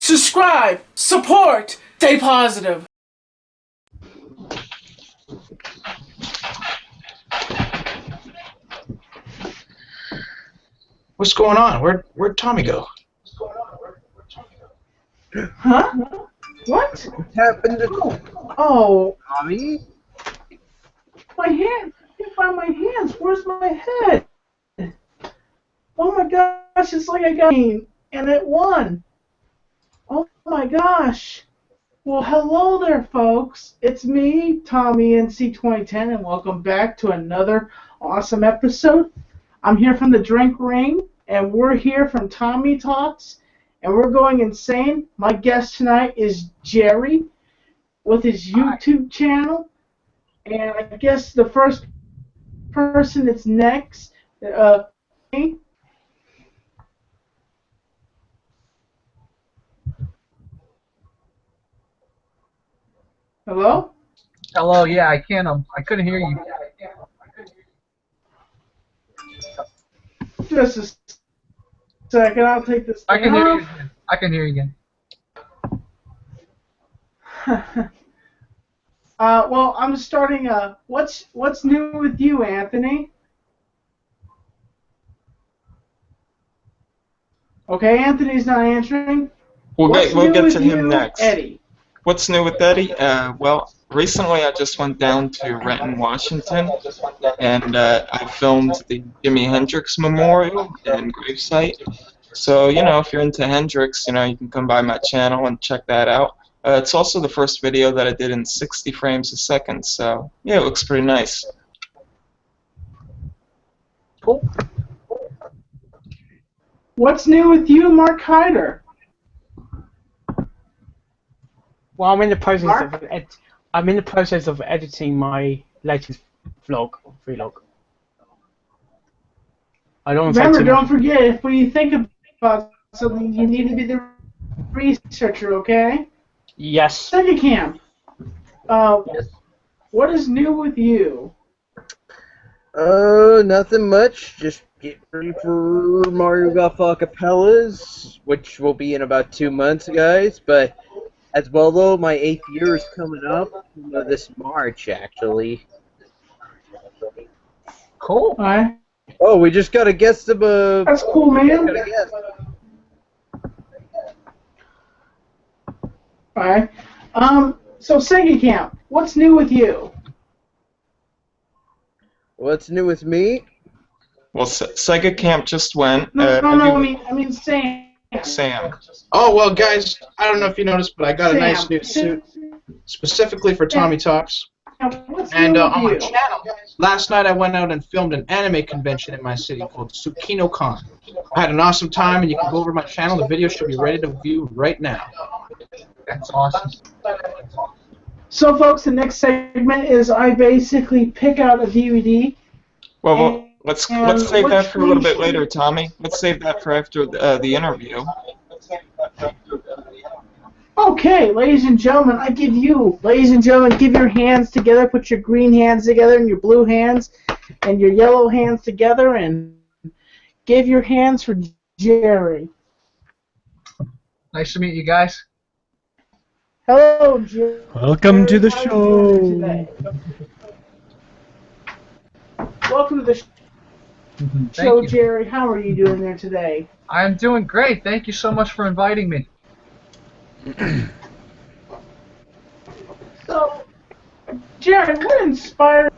subscribe, support, stay positive. What's going on? Where'd Tommy go? Huh? What? What happened to Oh, Tommy? my hand. I can't find my hands. Where's my head? Oh my gosh, it's like I got and it won. Oh my gosh. Well, hello there, folks. It's me, Tommy NC2010, and welcome back to another awesome episode. I'm here from the Drink Ring, and we're here from Tommy Talks, and we're going insane. My guest tonight is Jerry with his YouTube channel, and I guess the first person that's next, me. Hello? Hello, yeah, I couldn't hear you. Just a second, I'll take this I thing can hear you off. again. I can hear you again. Well, I'm starting. What's new with you, Anthony? Okay, Anthony's not answering. We'll get to him you, next. Eddie? What's new with Eddie? Well, recently I just went down to Renton, Washington, and I filmed the Jimi Hendrix Memorial and gravesite. So, you know, if you're into Hendrix, you know, you can come by my channel and check that out. It's also the first video that I did in 60 frames a second, so yeah, it looks pretty nice. Cool. What's new with you, Mark Hyder? Well, I'm in the process of editing my latest vlog. I don't Remember, don't forget, if we think about something, you need to be the researcher, okay? Yes. Second Cam. Yes. What is new with you? Nothing much. Just get ready for Mario Golf Acapellas, which will be in about 2 months, guys. But as well, though, my 8th year is coming up this March, actually. Cool. Alright. Oh, we just got a guest of a. That's cool, man. Got a guest. Alright. So Sega Camp, what's new with you? What's new with me? Well, Sega Camp just went. No, I mean Sam. Sam. Oh, well, guys, I don't know if you noticed, but I got a nice new suit specifically for Tommy Talks. What's And new on my with you? channel, last night I went out and filmed an anime convention in my city called Tsukino Con. I had an awesome time, and you can go over to my channel. The video should be ready to view right now. That's awesome. So, folks, the next segment is I basically pick out a DVD. Well, let's save that for a little bit later, later. Tommy. Let's save that for after the interview. Okay, ladies and gentlemen, give your hands together, put your green hands together and your blue hands and your yellow hands together, and give your hands for Jerry. Nice to meet you guys. Hello, Jerry. Welcome to the How are you doing today? Welcome to the Thank show, you. Jerry. How are you doing there today? I'm doing great. Thank you so much for inviting me. So, Jerry, what inspired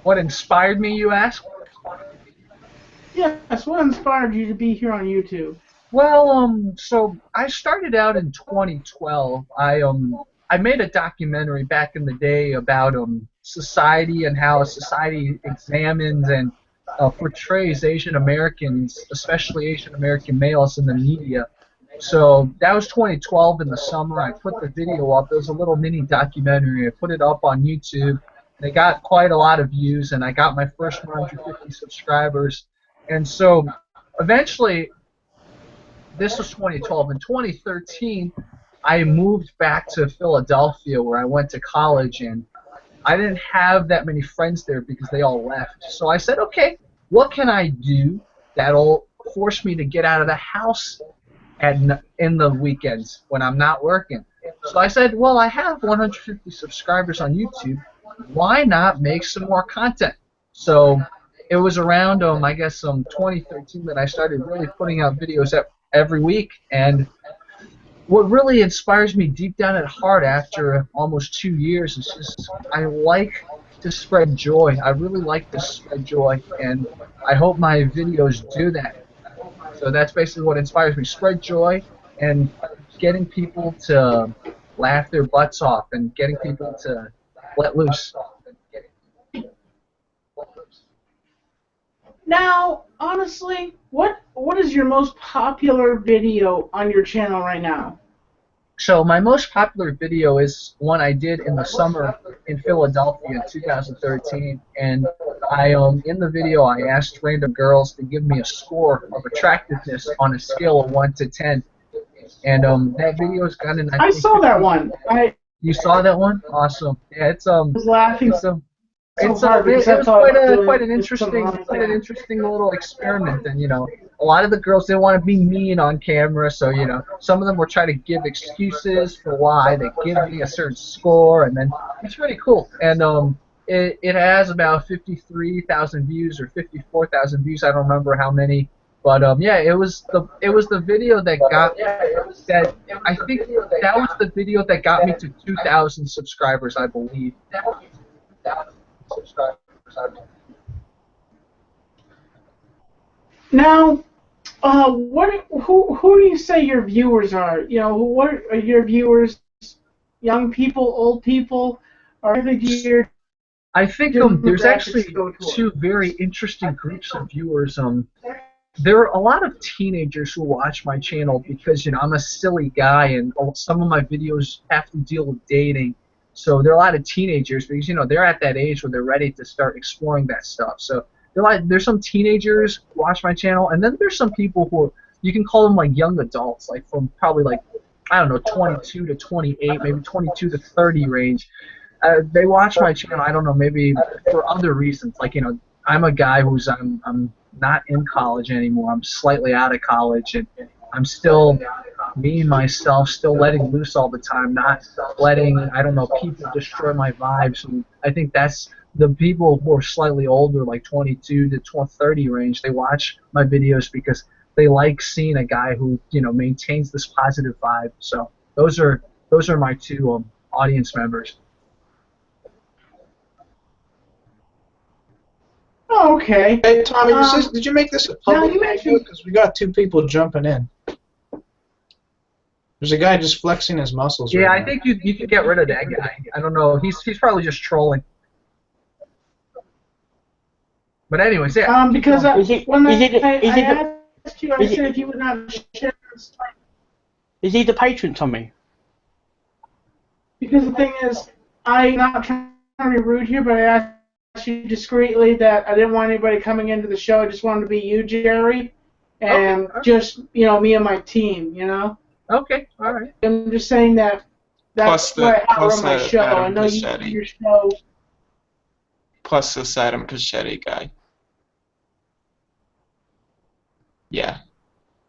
What inspired me, you ask? Yes, what inspired you to be here on YouTube? Well, so I started out in 2012. I made a documentary back in the day about society and how society examines and portrays Asian Americans, especially Asian American males, in the media. So that was 2012 in the summer. I put the video up. It was a little mini documentary. I put it up on YouTube. They got quite a lot of views, and I got my first 150 subscribers. And so eventually, this was 2012. In 2013, I moved back to Philadelphia, where I went to college, and I didn't have that many friends there because they all left. So I said, okay, what can I do that'll force me to get out of the house in the weekends when I'm not working. So I said, well, I have 150 subscribers on YouTube. Why not make some more content? So it was around, I guess, 2013 that I started really putting out videos every week. And what really inspires me deep down at heart after almost 2 years is just I like to spread joy. I really like to spread joy, and I hope my videos do that. So that's basically what inspires me: spread joy and getting people to laugh their butts off and getting people to let loose. Now, honestly, what is your most popular video on your channel right now? So my most popular video is one I did in the summer in Philadelphia in 2013, and in the video I asked random girls to give me a score of attractiveness on a scale of 1 to 10, and that video's gotten. I saw that one. You saw that one? Awesome. Yeah, it's I was laughing. It was quite an interesting little experiment, and a lot of the girls didn't want to be mean on camera, so some of them were trying to give excuses for why they give me a certain score, and then it's really cool. And it has about 53,000 views or 54,000 views. I don't remember how many, but yeah, it was the video that got that. I think that was the video that got me to 2,000 subscribers, I believe. Now, who do you say your viewers are? What are your viewers? Young people, old people, or are they geared? I think there's actually two very interesting groups of viewers. There are a lot of teenagers who watch my channel because I'm a silly guy, and some of my videos have to deal with dating. So there are a lot of teenagers because they're at that age where they're ready to start exploring that stuff. So there's some teenagers who watch my channel, and then there's some people who you can call them like young adults, like from probably like 22 to 28, maybe 22 to 30 range. They watch my channel. I don't know, maybe for other reasons. Like I'm a guy who's I'm not in college anymore. I'm slightly out of college, and I'm still me and myself, still letting loose all the time, not letting, people destroy my vibes. And I think that's the people who are slightly older, like 22 to 30 range. They watch my videos because they like seeing a guy who maintains this positive vibe. So those are my two audience members. Oh, okay. Hey, Tommy, did you make this a public video? Because we got two people jumping in. There's a guy just flexing his muscles. Yeah, right I think you could get rid of that guy. I don't know. He's probably just trolling. But anyways, yeah. Because I asked you, I said if you would not share this. Is he the patron, Tommy? Because the thing is, I'm not trying to be rude here, but I asked you discreetly that I didn't want anybody coming into the show. I just wanted to be you, Jerry, and just me and my team. Okay, all right. I'm just saying that's what I run my show. I know you do your show. Plus this Adam Cachetti guy. Yeah.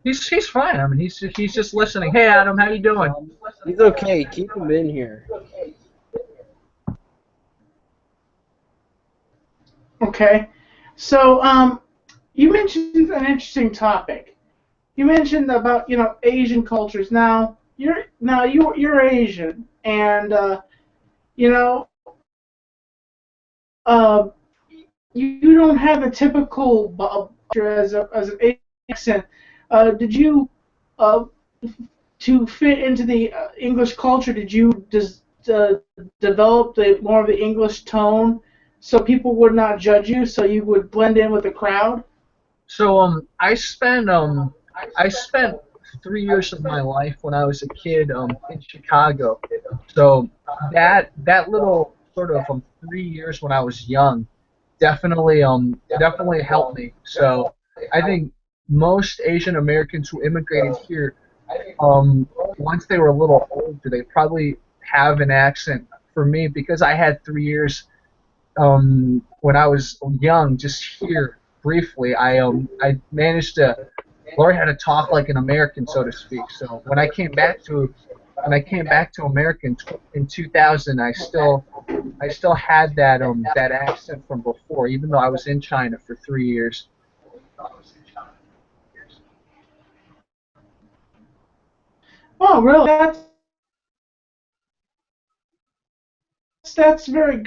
He's fine. I mean, he's just listening. Hey, Adam, how you doing? He's okay. Keep him in here. Okay. So, you mentioned an interesting topic. You mentioned about Asian cultures. Now you're Asian, and you don't have the typical as an accent. Did you to fit into the English culture? Did you just develop more of the English tone so people would not judge you, so you would blend in with the crowd? So I spent 3 years of my life when I was a kid in Chicago. So that little sort of 3 years when I was young definitely helped me. So I think most Asian Americans who immigrated here, once they were a little older, they probably have an accent. For me, because I had 3 years when I was young, just here briefly. I managed to learn how to talk like an American, so to speak. So when I came back to America in 2000, I still had that accent from before, even though I was in China for 3 years. Oh, really? That's very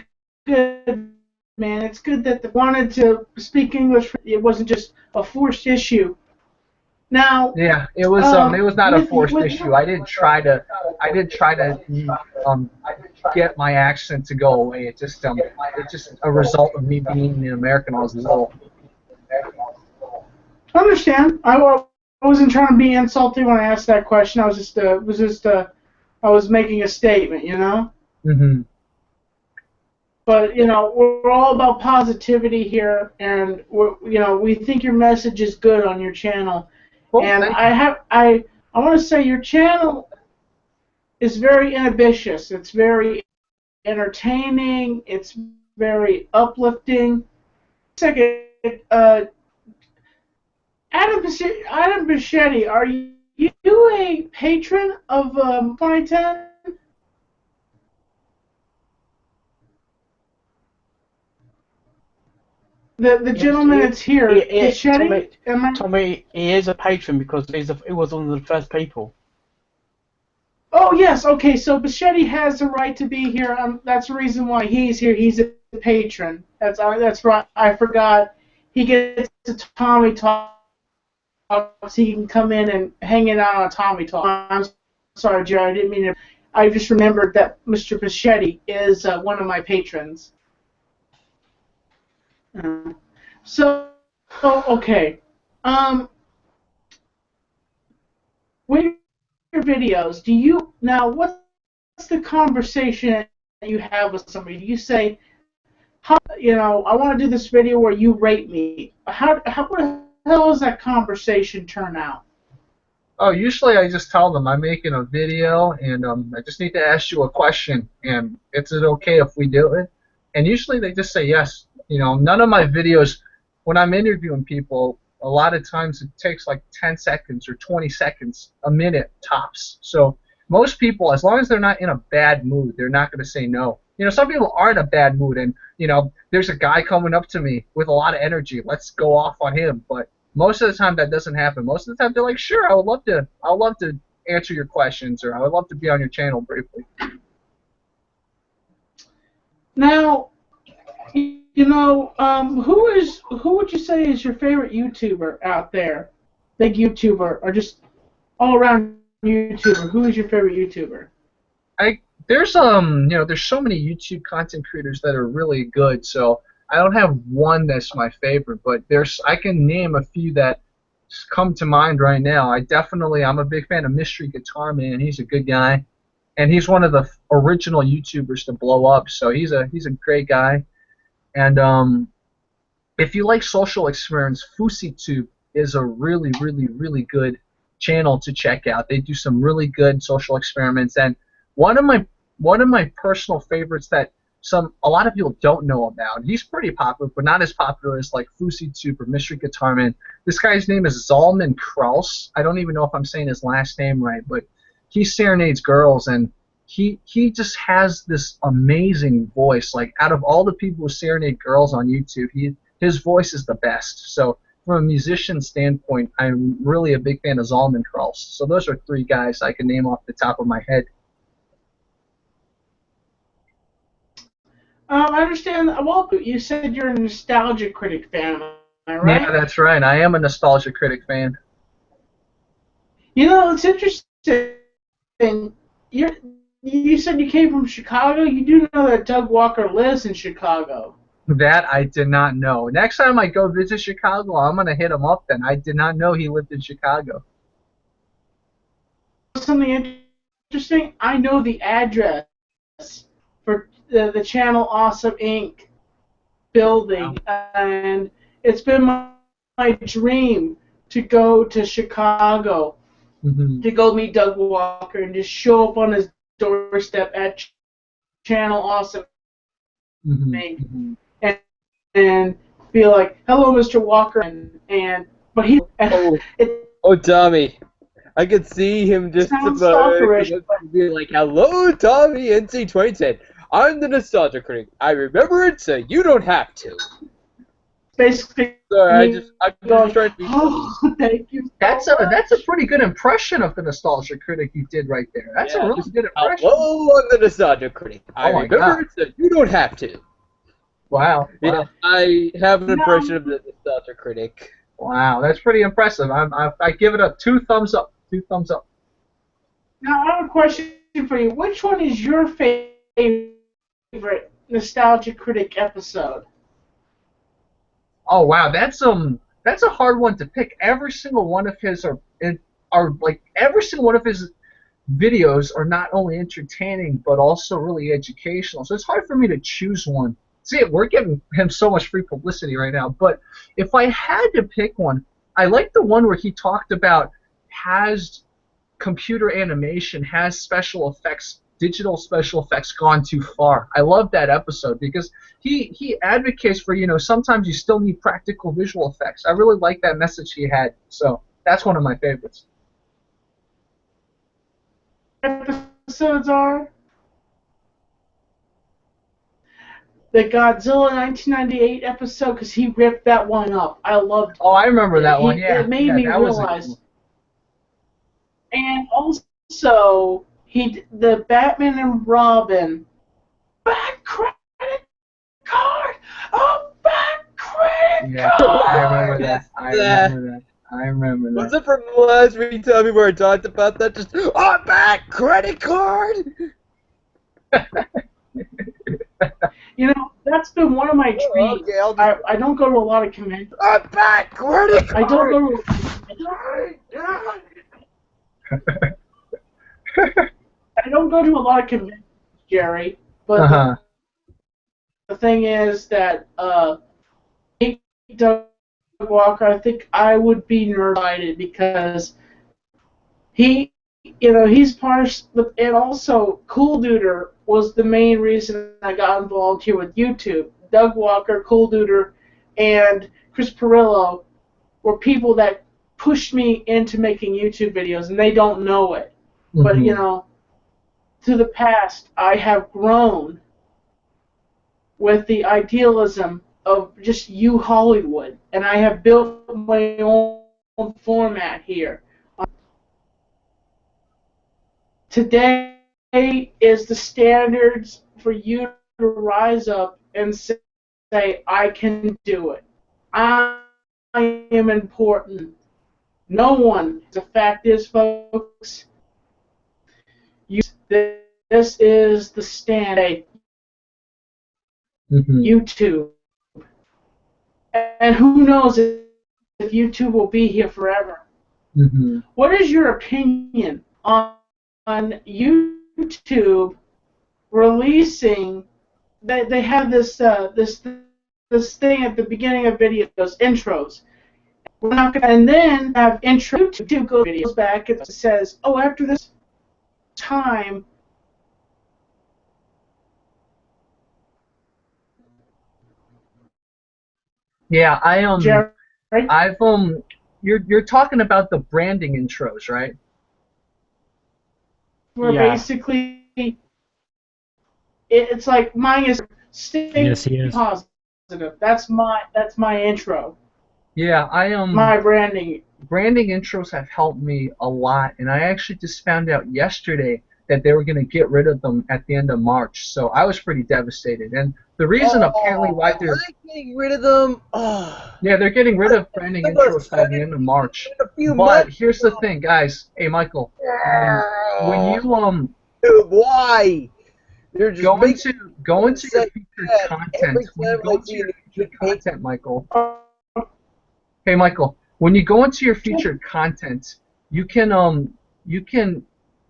good, man. It's good that they wanted to speak English. It wasn't just a forced issue. Now, Yeah, it was not a forced with issue. I didn't try to um get my accent to go away. It's just a result of me being an American when I was little. I understand. I wasn't trying to be insulting when I asked that question. I I was making a statement, you know. Hmm. But we're all about positivity here, and we think your message is good on your channel. Well, And thank you. I want to say your channel is very ambitious. It's very entertaining. It's very uplifting. Second, Adam Bichetti, are you a patron of 2010? The Yes, gentleman that's here, Bichetti? Tommy, Am I? Tommy, he is a patron because he was one of the first people. Oh yes, okay. So Bichetti has the right to be here. That's the reason why he's here. He's a patron. That's right. I forgot. He gets to Tommy Talk, so he can come in and hang it out on Tommy Talk. I'm sorry, Jerry. I didn't mean to. I just remembered that Mr. Bichetti is one of my patrons. Uh, okay. Um, with your videos, do you now? What's the conversation that you have with somebody? Do you say, I want to do this video where you rate me. What the hell does that conversation turn out? Oh, usually I just tell them I'm making a video and I just need to ask you a question and is it okay if we do it? And usually they just say yes. None of my videos, when I'm interviewing people, a lot of times it takes like 10 seconds or 20 seconds, a minute tops. So most people, as long as they're not in a bad mood, they're not going to say no. Some people are in a bad mood and, there's a guy coming up to me with a lot of energy. Let's go off on him. But most of the time that doesn't happen. Most of the time they're like, sure, I would love to answer your questions, or I would love to be on your channel briefly. Now, who would you say is your favorite YouTuber out there? Big YouTuber, or just all around YouTuber? Who is your favorite YouTuber? There's so many YouTube content creators that are really good, so I don't have one that's my favorite, but I can name a few that come to mind right now. I'm a big fan of Mystery Guitar Man. He's a good guy, and he's one of the original YouTubers to blow up. So he's a great guy. And if you like social experiments, FusiTube is a really, really, really good channel to check out. They do some really good social experiments, and one of my personal favorites that a lot of people don't know about. He's pretty popular, but not as popular as like FusiTube or Mystery Guitar Man. This guy's name is Zalman Kraus. I don't even know if I'm saying his last name right, but he serenades girls, and he just has this amazing voice. Like, out of all the people who serenade girls on YouTube, his voice is the best. So from a musician standpoint, I'm really a big fan of Zalman Kraus. So those are three guys I can name off the top of my head. I understand. Well, you said you're a Nostalgia Critic fan, am I right? Yeah, that's right. I am a Nostalgia Critic fan. It's interesting. You said you came from Chicago. You do know that Doug Walker lives in Chicago. That I did not know. Next time I go visit Chicago, I'm going to hit him up then. I did not know he lived in Chicago. Something interesting. I know the address for the channel Awesome Inc. building, and it's been my dream to go to Chicago, to go meet Doug Walker and just show up on his doorstep at channel Awesome Inc. And be like, "Hello, Mr. Walker," and but he Oh. it Oh, Tommy. I could see him just sounds stalkerish, but be like, "Hello, Tommy, NC 2010. I'm the Nostalgia Critic. I remember it, so you don't have to." basically, Sorry, me I'm going, just trying to be funny. "Oh, thank you." That's a pretty good impression of the Nostalgia Critic you did right there. That's a really just, good impression. "Hello, I'm the Nostalgia Critic. I Oh my remember God. it, so you don't have to." Wow. Yeah, Wow. I have an impression of the Nostalgia Critic. Wow. That's pretty impressive. I give it a 2 thumbs up. 2 thumbs up. Now I have a question for you. Which one is your favorite Nostalgia Critic episode? Oh wow, that's a hard one to pick. Every single one of his are like every single one of his videos are not only entertaining but also really educational. So it's hard for me to choose one. See, we're giving him so much free publicity right now. But if I had to pick one, I like the one where he talked about has computer animation, has special effects, digital special effects gone too far. I love that episode because he advocates for, sometimes you still need practical visual effects. I really like that message he had. So that's one of my favorites. Episodes are the Godzilla 1998 episode because he ripped that one up. I loved it. Oh, I remember that one. Yeah, It made yeah, me that was a good realize. one. And also, the Batman and Robin back credit card, a back credit Yeah, card. I remember that. I remember that. Was it from last week, Tommy, where I talked about that? Just, "Oh, back credit card!" That's been one of my dreams. Okay, I'll just, I don't go to a lot of conventions. "Oh, back credit card!" I don't go to. I don't go to a lot of conventions, Jerry. But the thing is that Doug Walker, I think I would be nerve-minded because he's part of, and also Cool Duder was the main reason I got involved here with YouTube. Doug Walker, Cool Duder, and Chris Perillo were people that pushed me into making YouTube videos, and they don't know it. But through the past, I have grown with the idealism of just Hollywood, and I have built my own format here. Today is the standards for you to rise up and say, I can do it. I am important. No one. The fact is, folks, this is the standard. YouTube. And who knows if YouTube will be here forever. What is your opinion on YouTube releasing? They have this thing at the beginning of videos, intros. We're not gonna, and then have intro. YouTube goes videos back. It says, "Oh, after this time." Yeah, Jerry? you're talking about the branding intros, right? Where basically it's like mine is stay positive. That's my intro. Yeah, my branding intros have helped me a lot, and I actually just found out yesterday that they were going to get rid of them at the end of March, so I was pretty devastated. And the reason apparently why they're getting rid of them. Yeah, they're getting rid of branding intros by the end of March. But here's the thing, guys. Hey, Michael, when you Dude, why? You're just go into your featured content. When you go into your featured content, Michael. Hey, Michael, when you go into your featured content, you can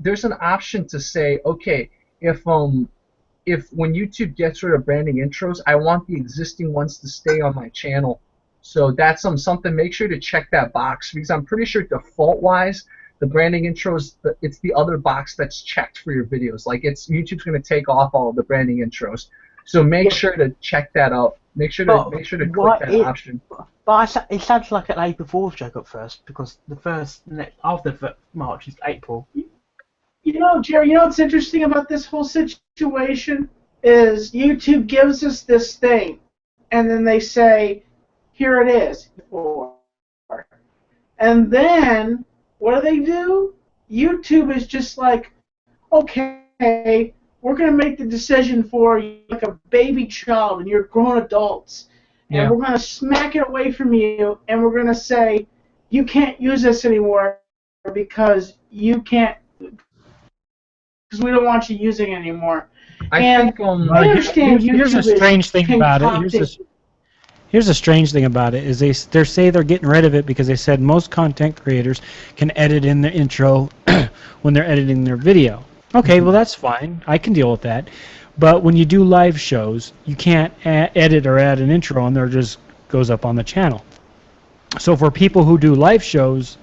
there's an option to say, okay, if when YouTube gets rid of branding intros, I want the existing ones to stay on my channel. So that's something. Make sure to check that box because I'm pretty sure default-wise, the branding intros, it's the other box that's checked for your videos. Like YouTube's going to take off all of the branding intros. So make sure to check that out. Make sure to click that option. But it sounds like an April Fool's joke at first, because after March is April. You know, Jerry, you know what's interesting about this whole situation is YouTube gives us this thing, and then they say, here it is. And then, what do? YouTube is just like, okay, we're going to make the decision for you like a baby child, and you're grown adults. And we're going to smack it away from you, and we're going to say, you can't use this anymore because you can't, because we don't want you using it anymore. I understand here's a strange thing about it. Here's a strange thing about it is they say they're getting rid of it because they said most content creators can edit in the intro when they're editing their video. Okay, well that's fine. I can deal with that. But when you do live shows, you can't edit or add an intro and there just goes up on the channel. So for people who do live shows,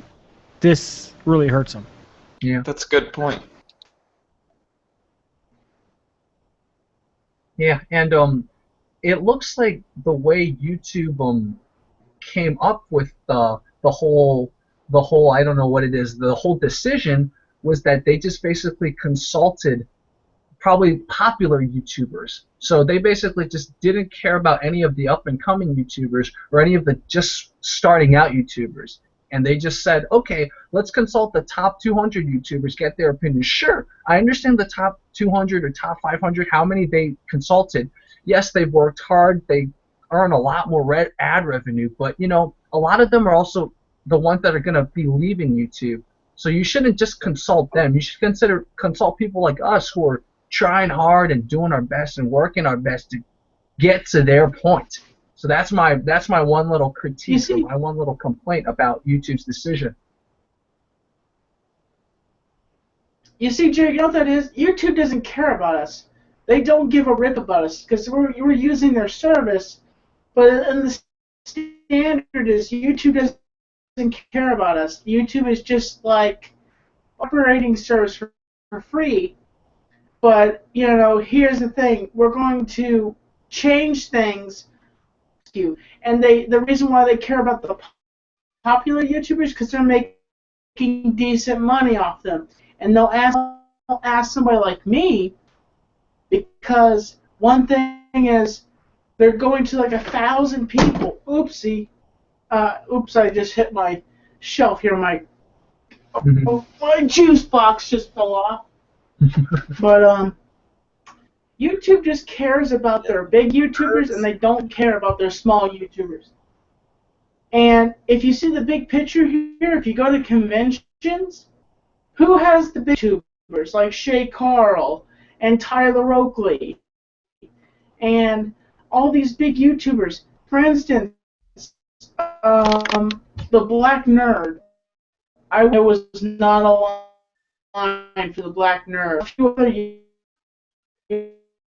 this really hurts them. Yeah, that's a good point. Yeah, and it looks like the way YouTube came up with the whole I don't know what it is, the whole decision was that they just basically consulted probably popular YouTubers. So they basically just didn't care about any of the up-and-coming YouTubers or any of the just starting out YouTubers. And they just said, okay, let's consult the top 200 YouTubers, get their opinion. Sure, I understand the top 200 or top 500, how many they consulted. Yes, they've worked hard. They earn a lot more ad revenue. But, you know, a lot of them are also the ones that are going to be leaving YouTube. So you shouldn't just consult them. You should consult people like us who are trying hard and doing our best and working our best to get to their point. So that's my one little critique, or my one little complaint about YouTube's decision. You see, Jerry, you know what that is? YouTube doesn't care about us. They don't give a rip about us because we're using their service. But in the standard is YouTube doesn't care about us. YouTube is just like operating service for free. But, you know, here's the thing. We're going to change things. And the reason why they care about the popular YouTubers because they're making decent money off them. And they'll ask somebody like me because one thing is they're going to like 1,000 people. Oopsie. Oops, I just hit my shelf here. My juice box just fell off. But YouTube just cares about their big YouTubers and they don't care about their small YouTubers. And if you see the big picture here, if you go to conventions, who has the big YouTubers like Shay Carl and Tyler Oakley and all these big YouTubers? For instance, the Black Nerd. I was not a line for the Black Nerd. A few other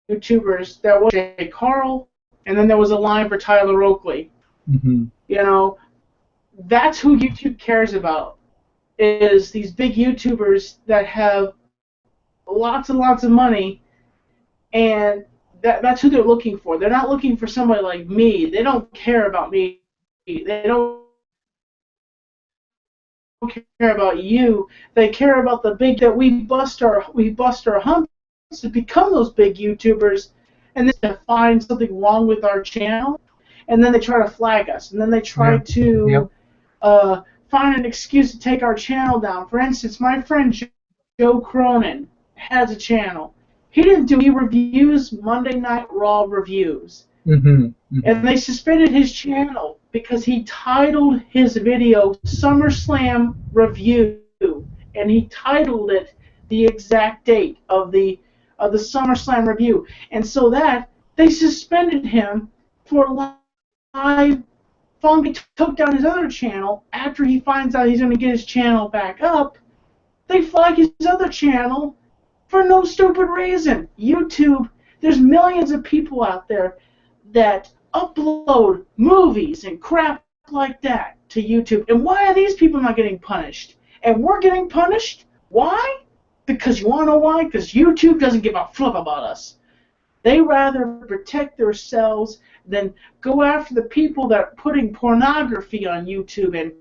YouTubers, there was Jay Carl, and then there was a line for Tyler Oakley. You know, that's who YouTube cares about, is these big YouTubers that have lots and lots of money, and that's who they're looking for. They're not looking for somebody like me. They don't care about me. They don't care about you. They care about the big that we bust our humps to become those big YouTubers, and then to find something wrong with our channel, and then they try to flag us, and then they try to find an excuse to take our channel down. For instance, my friend Joe Cronin has a channel. He didn't do any reviews, Monday Night Raw reviews. And they suspended his channel because he titled his video SummerSlam Review, and he titled it the exact date of the SummerSlam review. And so that they suspended him for live. Finally took down his other channel. After he finds out he's going to get his channel back up, they flag his other channel for no stupid reason. YouTube, there's millions of people out there that upload movies and crap like that to YouTube. And why are these people not getting punished? And we're getting punished? Why? Because you want to know why? Because YouTube doesn't give a flip about us. They rather protect themselves than go after the people that are putting pornography on YouTube and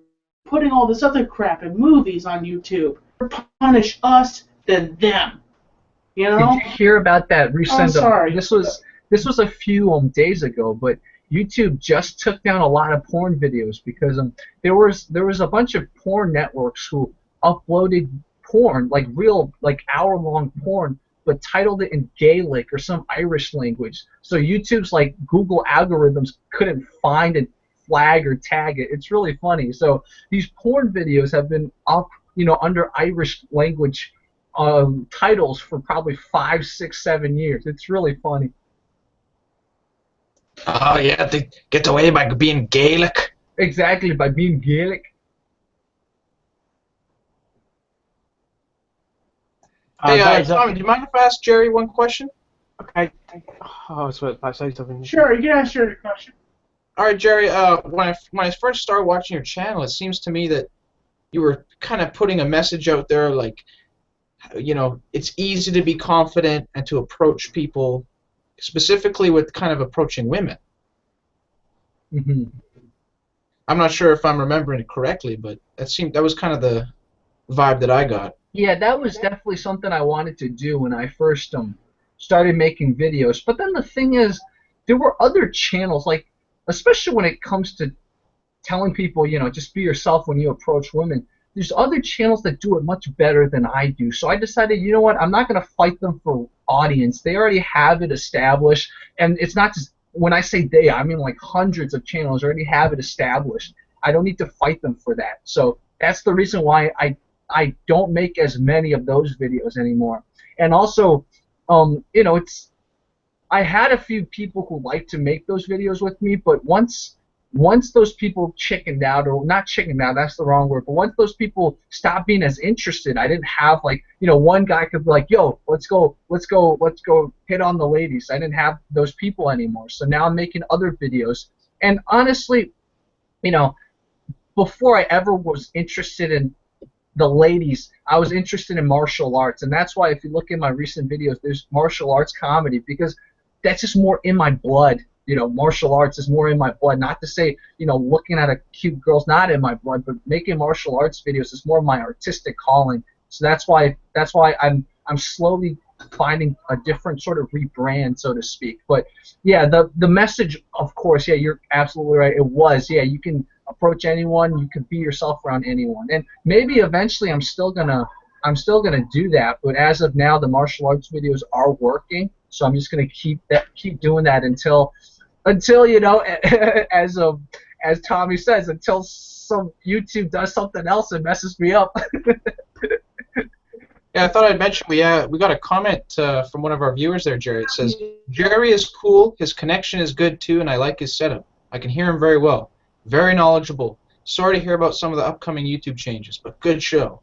putting all this other crap and movies on YouTube. Punish us than them. You know? Did you hear about that recent? I'm sorry. This was a few days ago, but YouTube just took down a lot of porn videos because there was a bunch of porn networks who uploaded porn, like real hour-long porn, but titled it in Gaelic or some Irish language. So YouTube's like Google algorithms couldn't find and flag or tag it. It's really funny. So these porn videos have been up, under Irish language titles for probably 5, 6, 7 years. It's really funny. Oh yeah, they get away by being Gaelic. Exactly, by being Gaelic. Hey, Guys, Tommy, do you mind if I ask Jerry one question? okay. Oh, I was about to say something. Sure, you can ask your question. All right, Jerry. When I first started watching your channel, it seems to me that you were kind of putting a message out there, like, it's easy to be confident and to approach people, specifically with kind of approaching women. Mm-hmm. I'm not sure if I'm remembering it correctly, but that was kind of the vibe that I got. Yeah, that was definitely something I wanted to do when I first started making videos. But then the thing is, there were other channels, like, especially when it comes to telling people, just be yourself when you approach women. There's other channels that do it much better than I do. So I decided, you know what, I'm not going to fight them for audience. They already have it established. And it's not just, when I say they, I mean like hundreds of channels already have it established. I don't need to fight them for that. So that's the reason why I don't make as many of those videos anymore. And also, I had a few people who liked to make those videos with me, but once those people chickened out, or not chickened out, that's the wrong word, but once those people stopped being as interested, I didn't have one guy could be like, yo, let's go hit on the ladies. I didn't have those people anymore. So now I'm making other videos. And honestly, before I ever was interested in the ladies, I was interested in martial arts, and that's why if you look in my recent videos, there's martial arts comedy, because that's just more in my blood. Martial arts is more in my blood. Not to say, looking at a cute girl's not in my blood, but making martial arts videos is more of my artistic calling. So that's why I'm slowly finding a different sort of rebrand, so to speak. But yeah, the message, of course, yeah, you're absolutely right. It was, yeah, you can approach anyone, you can be yourself around anyone, and maybe eventually I'm still gonna do that. But as of now, the martial arts videos are working, so I'm just gonna keep doing that until as Tommy says, until some YouTube does something else and messes me up. Yeah, I thought I'd mention we got a comment from one of our viewers there, Jerry. It says, Jerry is cool, his connection is good too, and I like his setup. I can hear him very well. Very knowledgeable. Sorry to hear about some of the upcoming YouTube changes, but good show.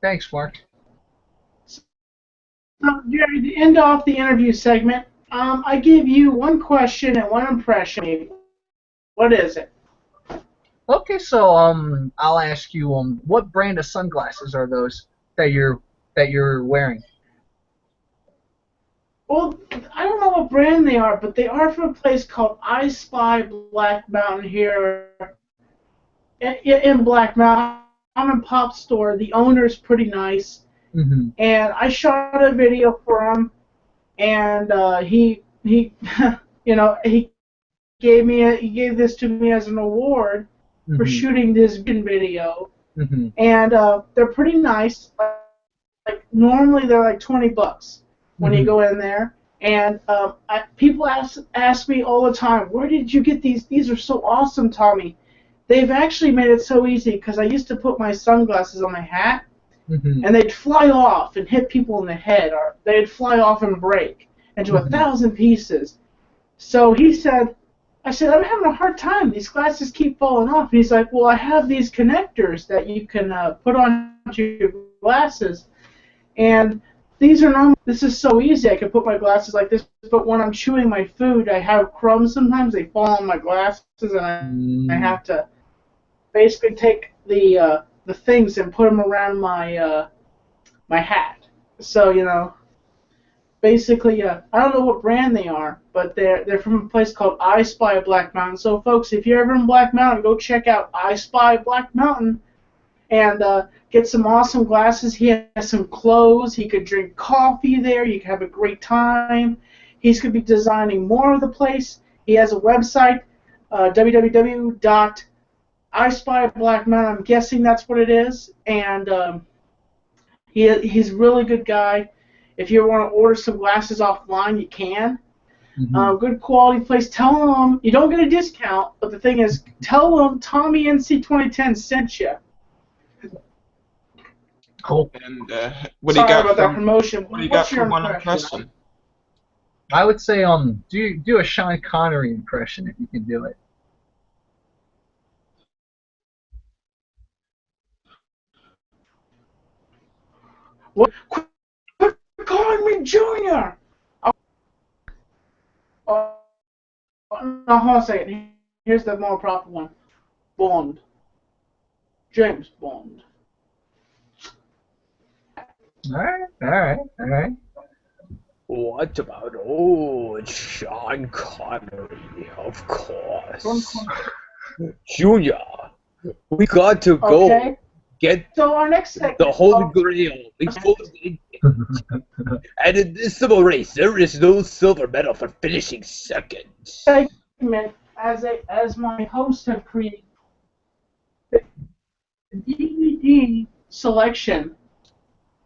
Thanks, Mark. So, Jerry, to end off the interview segment, I give you one question and one impression. What is it? Okay, so I'll ask you what brand of sunglasses are those that you're wearing? Well, I don't know what brand they are, but they are from a place called I Spy Black Mountain here in Black Mountain. I'm in Pop Store. The owner's pretty nice, and I shot a video for him, and he he gave this to me as an award for shooting this video, and they're pretty nice. Like normally they're like $20 when you go in there, and people ask me all the time, where did you get these? These are so awesome, Tommy. They've actually made it so easy, because I used to put my sunglasses on my hat, and they'd fly off and hit people in the head, or they'd fly off and break into 1,000 pieces. So I said, I'm having a hard time. These glasses keep falling off. And he's like, well, I have these connectors that you can put on your glasses. And these are normal. This is so easy. I can put my glasses like this, but when I'm chewing my food, I have crumbs sometimes. They fall on my glasses, and I have to basically take the things and put them around my my hat. So basically, I don't know what brand they are, but they're from a place called I Spy Black Mountain. So, folks, if you're ever in Black Mountain, go check out I Spy Black Mountain and get some awesome glasses. He has some clothes. He could drink coffee there. You can have a great time. He's going to be designing more of the place. He has a website, www.ispyblackmountain. I'm guessing that's what it is. And he's a really good guy. If you want to order some glasses offline, you can. Mm-hmm. Good quality place. Tell them you don't get a discount, but the thing is, tell them Tommy NC 2010 sent you. Cool. And what do you Sorry got about that for, promotion. what do you got What's for your one impression? impression? I would say do a Sean Connery impression if you can do it. What? Quit calling me Junior. No, hold on a second. Here's the more proper one. Bond. James Bond. All right. What about old Sean Connery? Of course. Junior, we got to go Okay. get So our next segment. the Holy Grail before they and in this civil race, there is no silver medal for finishing second. Segment as my hosts have created the DVD selection.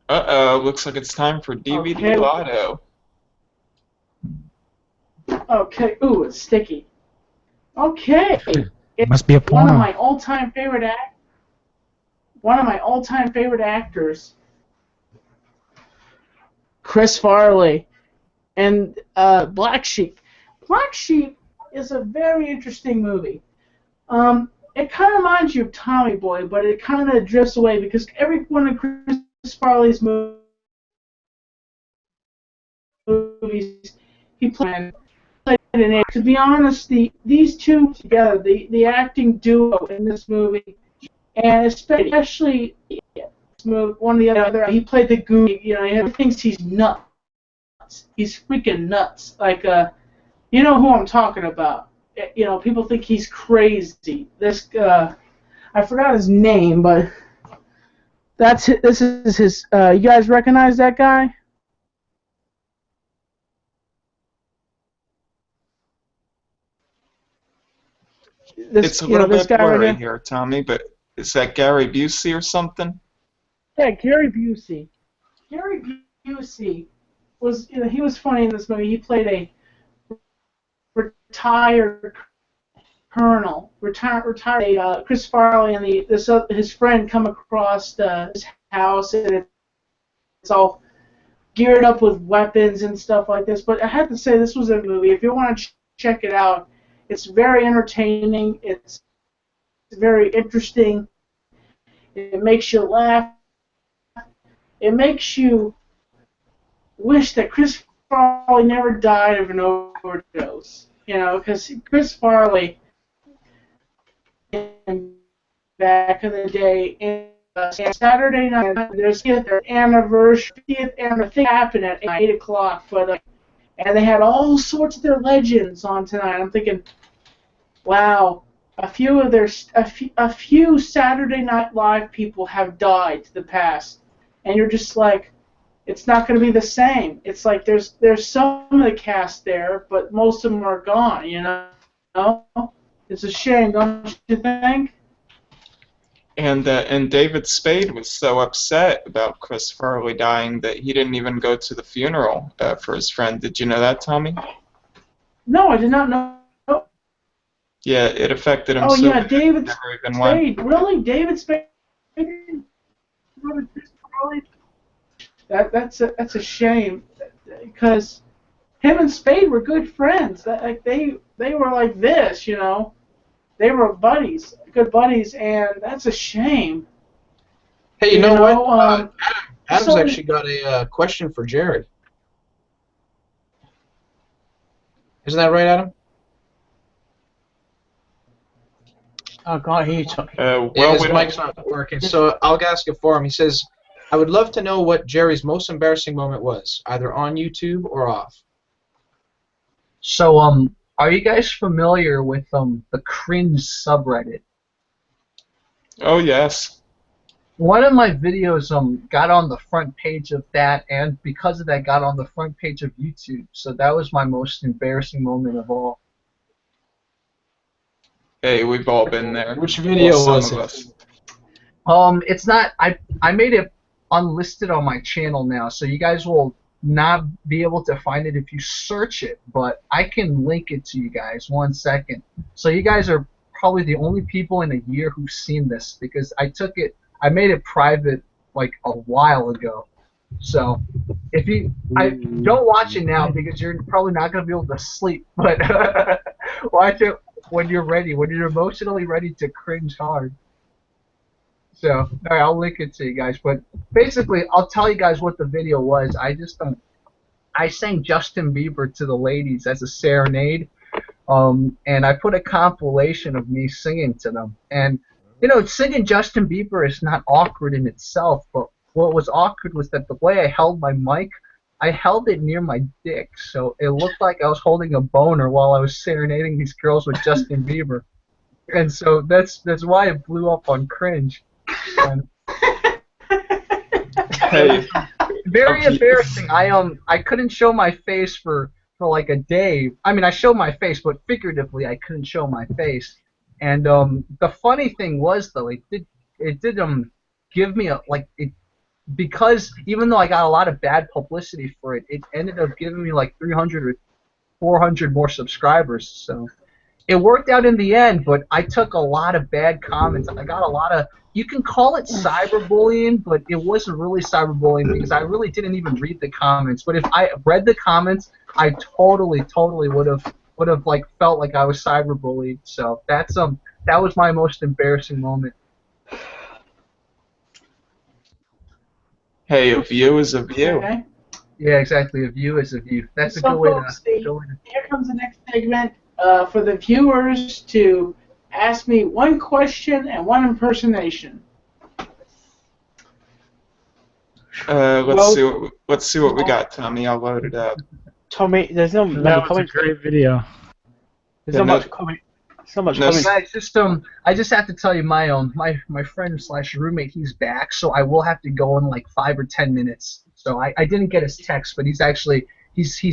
Uh-oh, looks like it's time for DVD Okay. Lotto. Okay. Ooh, it's sticky. Okay. It's Must be a one of porno. my all-time favorite actors, Chris Farley, and Black Sheep. Black Sheep is a very interesting movie. It kind of reminds you of Tommy Boy, but it kind of drifts away because every one of Chris Farley's movies, he played in it. To be honest, these two together, the acting duo in this movie, and especially one of the other, he played the Goon. You know, he thinks he's nuts. He's freaking nuts. Like, you know who I'm talking about. You know, people think he's crazy. This, I forgot his name, but this is his. You guys recognize that guy? It's a little this bit guy right blurry here. here, Tommy, but is that Gary Busey or something? Yeah, Gary Busey. Gary Busey was, you know, he was funny in this movie. He played a retired colonel, retired. Chris Farley and his friend come across his house, and it's all geared up with weapons and stuff like this. But I have to say, this was a movie. If you want to check it out, it's very entertaining. It's very interesting. It makes you laugh. It makes you wish that Chris Farley never died of an overdose. You know, because Chris Farley, back in the day, Saturday night, there's their anniversary, and the thing happened at 8 o'clock, but and they had all sorts of their legends on tonight. I'm thinking, wow, a few Saturday Night Live people have died to the past, and you're just like, it's not going to be the same. It's like there's some of the cast there, but most of them are gone. You know, it's a shame, don't you think? And David Spade was so upset about Chris Farley dying that he didn't even go to the funeral for his friend. Did you know that, Tommy? No, I did not know. Yeah, it affected him Oh so yeah, bad, David he never even went. Spade. Really, David Spade? That's a shame, because him and Spade were good friends. Like they were like this, you know. They were buddies, good buddies, and that's a shame. Hey, you know what? Adam's so- actually got a question for Jerry. Isn't that right, Adam? I can't hear you talking. Yeah, Well, his we mic's not working, so I'll ask it for him. He says, I would love to know what Jerry's most embarrassing moment was, either on YouTube or off. So, are you guys familiar with the cringe subreddit? Oh yes. One of my videos got on the front page of that, and because of that, got on the front page of YouTube. So that was my most embarrassing moment of all. Hey, we've all been there. Which video Well, was some it? of us. It's not. I made it unlisted on my channel now, so you guys will not be able to find it if you search it. But I can link it to you guys. 1 second. So you guys are probably the only people in a year who've seen this because I made it private like a while ago. So if you don't watch it now because you're probably not gonna be able to sleep, but watch it when you're ready, when you're emotionally ready to cringe hard. So, all right, I'll link it to you guys. But basically, I'll tell you guys what the video was. I sang Justin Bieber to the ladies as a serenade, and I put a compilation of me singing to them. And you know, singing Justin Bieber is not awkward in itself, but what was awkward was that the way I held my mic, I held it near my dick, so it looked like I was holding a boner while I was serenading these girls with Justin Bieber. And so that's why it blew up on cringe. And Hey, very embarrassing. I couldn't show my face for like a day. I mean, I showed my face, but figuratively I couldn't show my face. And the funny thing was though, it did give me because even though I got a lot of bad publicity for it, it ended up giving me like 300 or 400 more subscribers. So it worked out in the end, but I took a lot of bad comments. I got a lot of, you can call it cyberbullying, but it wasn't really cyberbullying because I really didn't even read the comments. But if I read the comments, I totally would have like felt like I was cyberbullied. So that was my most embarrassing moment. hey, a view is a view. Okay. Yeah, exactly. A view is a view. That's a So good way folks, to. here comes the next segment for the viewers to ask me one question and one impersonation. Let's see what we got, Tommy. I'll load it up. Tommy, there's not That many was a comments. great video. There's Yeah, not much comment. So much no, comment. Guys, I just have to tell you my friend / roommate, he's back, so I will have to go in like 5 or 10 minutes. So I didn't get his text, but he's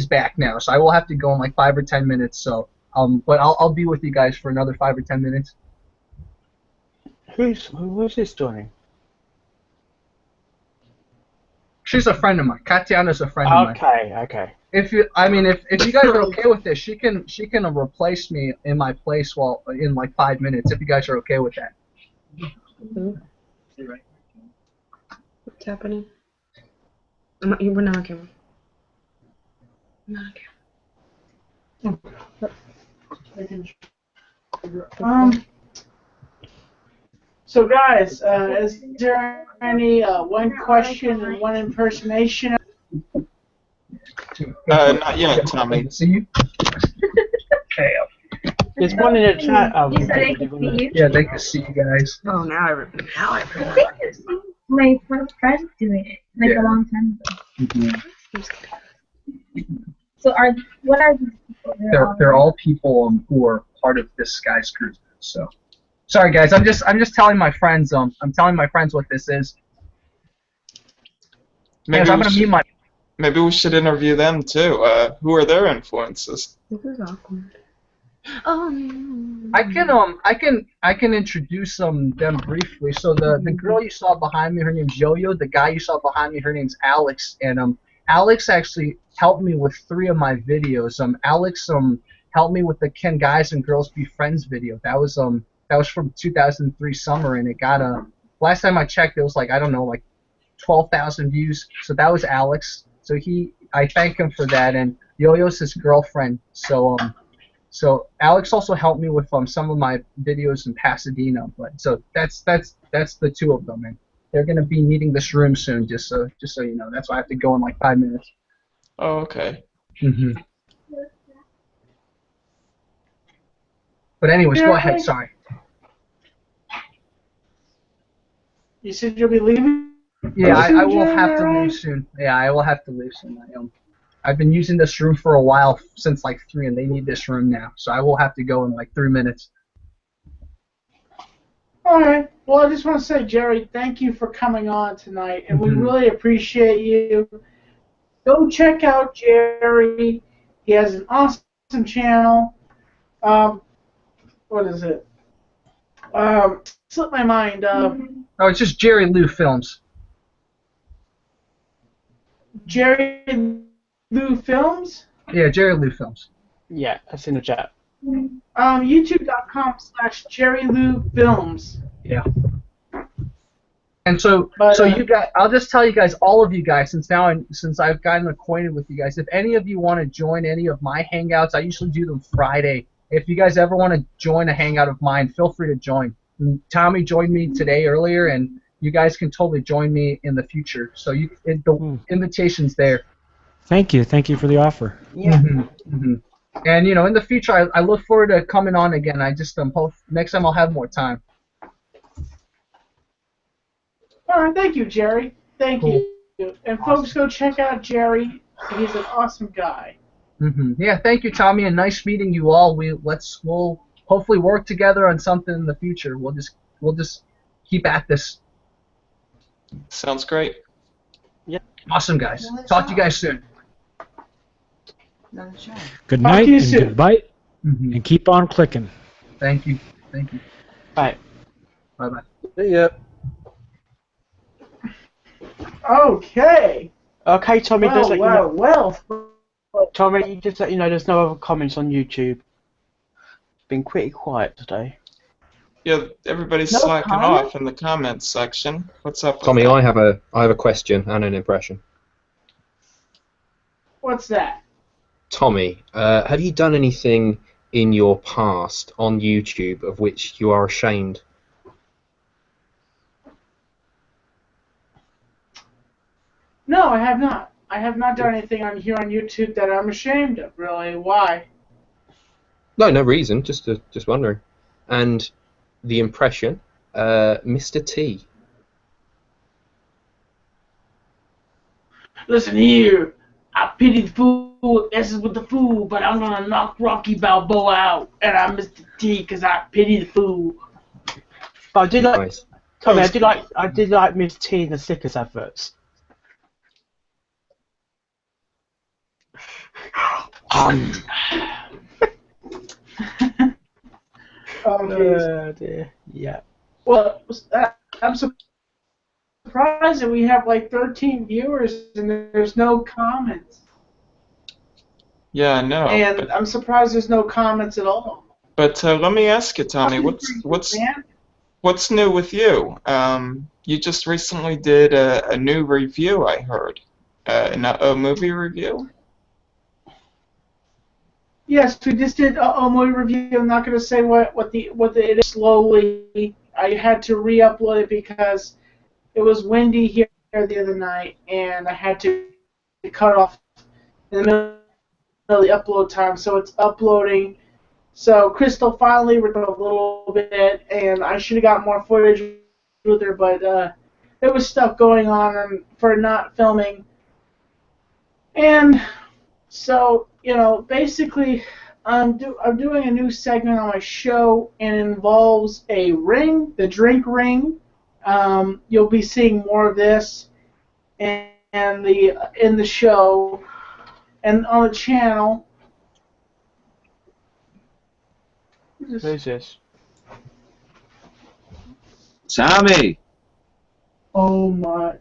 back now, so I will have to go in like 5 or 10 minutes. So but I'll be with you guys for another 5 or 10 minutes. Who's this joining? She's a friend of mine. Katiana's a friend of mine. Okay. If you guys are okay with this, she can replace me in my place in like 5 minutes. If you guys are okay with that. What's happening? We're not on camera. We're not on camera. So guys, is there any one question and one impersonation? Not yet, Tommy. See you. Okay. There's one in the chat. You said I could see you? Yeah, they can see you guys. Oh, now I remember. I think it's my friend doing it like a long time ago. So what are these people? They're all people who are part of this guy's group. So, sorry guys, I'm just telling my friends I'm telling my friends what this is. Maybe we should interview them too. Who are their influences? This is awkward. I can introduce them briefly. So the girl you saw behind me, her name's Yo-Yo. The guy you saw behind me, her name's Alex. And Alex actually helped me with 3 of my videos. Alex helped me with the Can Guys and Girls Be Friends video. That was from 2003 summer, and it got last time I checked, it was like, I don't know, like 12,000 views. So that was Alex. So I thank him for that. And Yo-Yo's his girlfriend. So Alex also helped me with some of my videos in Pasadena. But so that's the 2 of them, and they're gonna be needing this room soon. Just so you know, that's why I have to go in like 5 minutes. Oh, okay. Mhm. But anyways, go ahead. Sorry. You said you'll be leaving? Yeah, Soon, I will have to Jerry. leave soon. Yeah, I will have to leave soon. I've been using this room for a while, since like 3, and they need this room now. So I will have to go in like 3 minutes. All right. Well, I just want to say, Jerry, thank you for coming on tonight, and we Mhm. really appreciate you. Go check out Jerry. He has an awesome channel. What is it? Slipped my mind. Oh, it's just JerryLiuFilms. JerryLiuFilms. Yeah, JerryLiuFilms. Yeah, that's in the chat. YouTube.com/JerryLiuFilms. Yeah. And so But, you guys, I'll just tell you guys, all of you guys, since I've gotten acquainted with you guys, if any of you want to join any of my hangouts, I usually do them Friday. If you guys ever want to join a hangout of mine, feel free to join. Tommy joined me today earlier, and you guys can totally join me in the future. So the invitation's there. Thank you for the offer. Yeah. And in the future, I look forward to coming on again. I just hope next time I'll have more time. all right, thank you, Jerry. Thank Cool. you. And folks, go check out Jerry. He's an awesome guy. Yeah, thank you, Tommy, and nice meeting you all. We'll hopefully work together on something in the future. We'll just keep at this. Sounds great. Awesome, guys. Talk to you guys soon. Good Talk night to you and soon. goodbye, and keep on clicking. Thank you. Bye. Bye-bye. See ya. Okay. Okay, Tommy, just let you know. Well. Tommy, just let you know there's no other comments on YouTube. It's been pretty quiet today. Yeah, everybody's No slacking comment? off in the comments section. What's up with Tommy, that? I have a question and an impression. What's that? Tommy, have you done anything in your past on YouTube of which you are ashamed? No, I have not. I have not done anything on YouTube that I'm ashamed of. Really? Why? No reason. Just wondering. And the impression, Mr. T. Listen here. I pity the fool who messes with the fool, but I'm gonna knock Rocky Balboa out, and I'm Mr. T because I pity the fool. But I did like Nice. Tommy. I did like Miss T in the Snickers adverts. Okay. Dear. Yeah. Well, I'm surprised that we have like 13 viewers and there's no comments. Yeah, I know. And I'm surprised there's no comments at all. But let me ask you, Tommy, what's new with you? You just recently did a new review, I heard. A movie review? Yes, we just did a movie review. I'm not going to say what it is slowly. I had to re-upload it because it was windy here the other night, and I had to cut off in the middle of the upload time. So it's uploading. So Crystal finally ripped a little bit, and I should have got more footage with her, but there was stuff going on for not filming, and so basically, I'm doing a new segment on my show, and it involves a ring, the drink ring. You'll be seeing more of this, in the show, and on the channel. Who's this? Tommy! Oh my!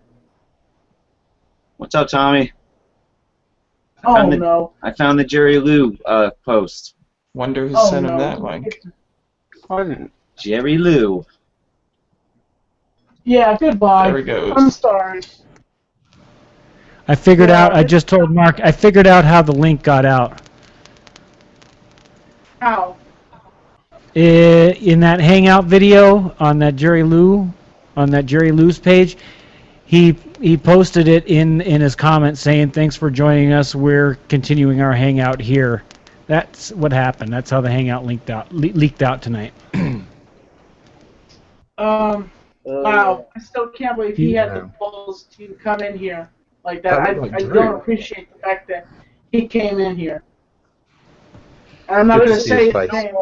What's up, Tommy? No! I found the Jerry Lou post. Wonder who Oh, sent him no. that link. I didn't. Jerry Lou. Yeah, goodbye. There he goes. I'm sorry. I figured Yeah, out. I just told Mark. I figured out how the link got out. How? In that Hangout video on that Jerry Lou's page, he posted it in his comments saying, "Thanks for joining us. We're continuing our Hangout here." That's what happened. That's how the Hangout leaked out tonight. Wow, I still can't believe he had the Yeah. balls to come in here like that. That looked like I Drew. don't appreciate the fact that he came in here. And I'm not Good going to to see his say his face. name.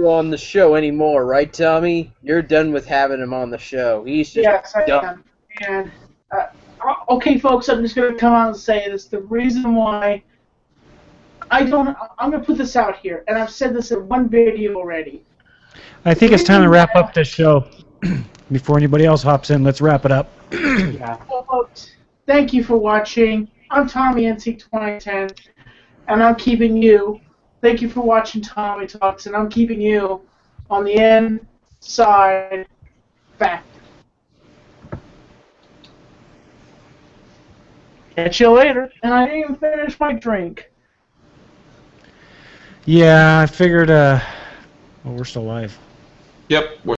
On the show anymore, right, Tommy? You're done with having him on the show. He's just Yes, I dumb. am. And okay, folks, I'm just going to come out and say this. The reason why I'm going to put this out here, and I've said this in one video already. I think it's time to wrap up this show. Before anybody else hops in, let's wrap it up. Yeah. Well, folks, thank you for watching. I'm Tommy NC2010, and I'm keeping you. Thank you for watching Tommy Talks, and I'm keeping you on the inside factor. Catch you later. And I didn't even finish my drink. Yeah, I figured, well, we're still live. Yep, we're